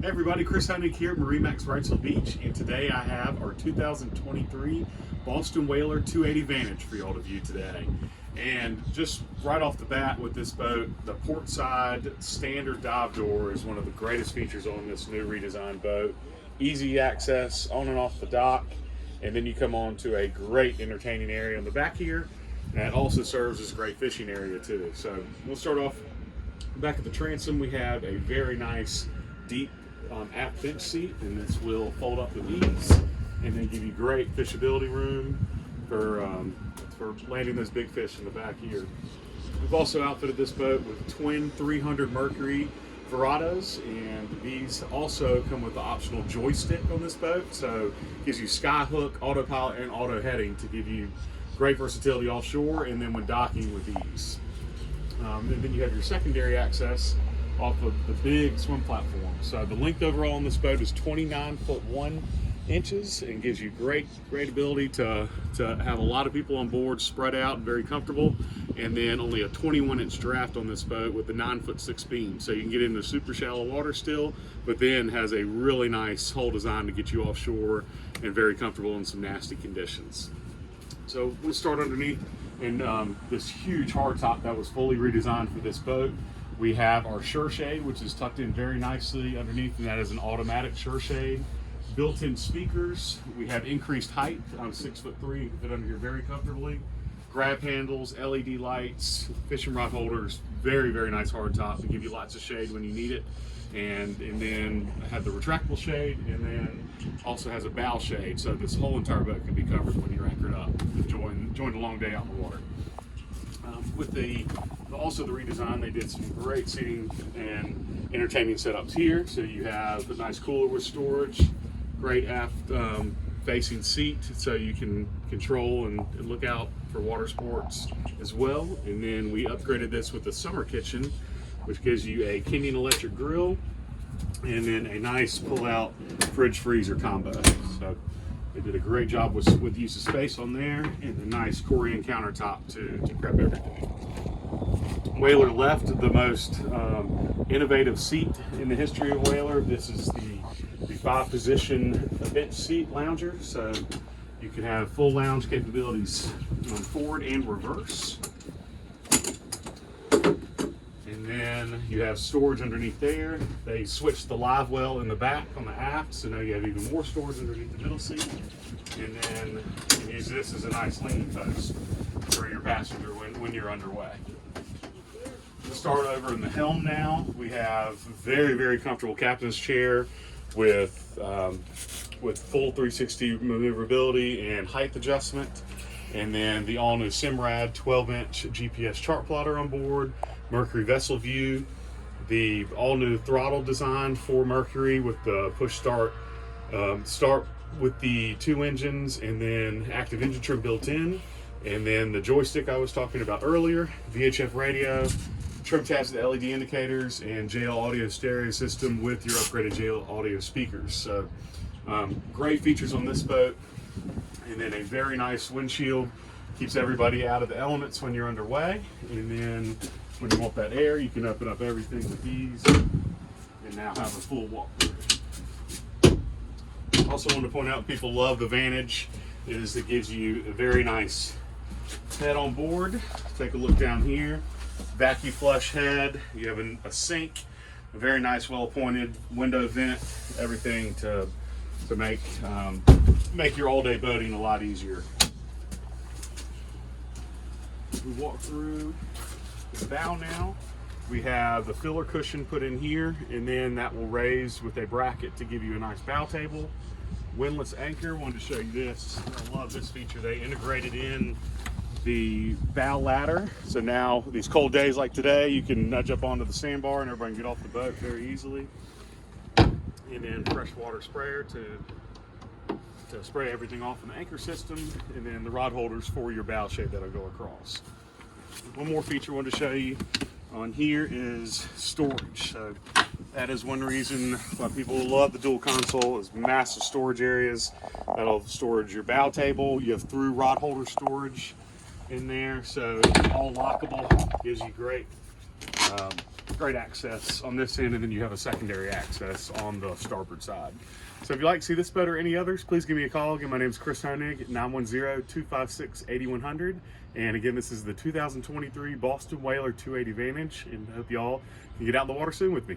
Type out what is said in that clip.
Hey everybody, Chris Honig here at MarineMax Wrightsville Beach, and today I have our 2023 Boston Whaler 280 Vantage for y'all to view today. And just right off the bat with this boat, the port side standard dive door is one of the greatest features on this new redesigned boat. Easy access on and off the dock, and then you come on to a great entertaining area on the back here. That also serves as a great fishing area too. So we'll start off back at the transom. We have a very nice deep aft bench seat, and this will fold up with ease and then give you great fishability room for landing those big fish in the back here. We've also outfitted this boat with twin 300 Mercury Verados, and these also come with the optional joystick on this boat, so it gives you sky hook, autopilot, and auto heading to give you great versatility offshore and then when docking with ease. And then you have your secondary access off of the big swim platform. So the length overall on this boat is 29 foot 1 inches and gives you great ability to have a lot of people on board spread out and very comfortable. And then only a 21-inch draft on this boat with the 9 foot 6 beam. So you can get into super shallow water still, but then has a really nice hull design to get you offshore and very comfortable in some nasty conditions. So we'll start underneath in this huge hardtop that was fully redesigned for this boat. We have our shore shade, which is tucked in very nicely underneath, and that is an automatic shore shade. Built-in speakers. We have increased height. I'm 6'3", you can fit under here very comfortably. Grab handles, LED lights, fishing rod holders. Very nice hardtop to give you lots of shade when you need it. And then have the retractable shade, and then also has a bow shade, so this whole entire boat can be covered when you're anchored up, enjoying a long day out in the water. With the redesign, they did some great seating and entertaining setups here. So you have a nice cooler with storage, great aft facing seat, so you can control and look out for water sports as well. And then we upgraded this with the summer kitchen, which gives you a Kenyon electric grill and then a nice pull-out fridge freezer combo. So they did a great job with use of space on there, and a nice Korean countertop to prep everything. Whaler left the most innovative seat in the history of Whaler. This is the 5-position bench seat lounger, so you can have full lounge capabilities on forward and reverse. And then you have storage underneath there. They switched the live well in the back on the aft, so now you have even more storage underneath the middle seat. And then you can use this as a nice leaning post for your passenger when you're underway. We'll start over in the helm now. We have very comfortable captain's chair with full 360 maneuverability and height adjustment. And then the all-new Simrad 12-inch GPS chart plotter on board. Mercury vessel view, the all-new throttle design for Mercury with the push start with the 2 engines, and then active engine trim built in, and then the joystick I was talking about earlier, VHF radio, trim tabs with LED indicators, and JL audio stereo system with your upgraded JL audio speakers. So great features on this boat, and then a very nice windshield. Keeps everybody out of the elements when you're underway, and then when you want that air, you can open up everything with ease and now have a full walkthrough. Also want to point out, people love the Vantage, is it gives you a very nice head on board. Take a look down here. Vacuum flush head. You have a sink, a very nice, well-appointed window vent, everything to make your all-day boating a lot easier. We walk through the bow now. We have the filler cushion put in here, and then that will raise with a bracket to give you a nice bow table. Windlass anchor, wanted to show you this. I love this feature. They integrated in the bow ladder, so now these cold days like today, you can nudge up onto the sandbar and everybody can get off the boat very easily. And then freshwater sprayer to spray everything off in the anchor system, and then the rod holders for your bow shade that'll go across. One more feature I wanted to show you on here is storage. So that is one reason why people love the dual console, is massive storage areas. That'll storage your bow table. You have through rod holder storage in there, so it's all lockable. Gives you great great access on this end, and then you have a secondary access on the starboard side. So if you'd like to see this boat or any others, please give me a call. Again, my name is Chris Honig at 910-256-8100. And again, this is the 2023 Boston Whaler 280 Vantage, and I hope y'all can get out in the water soon with me.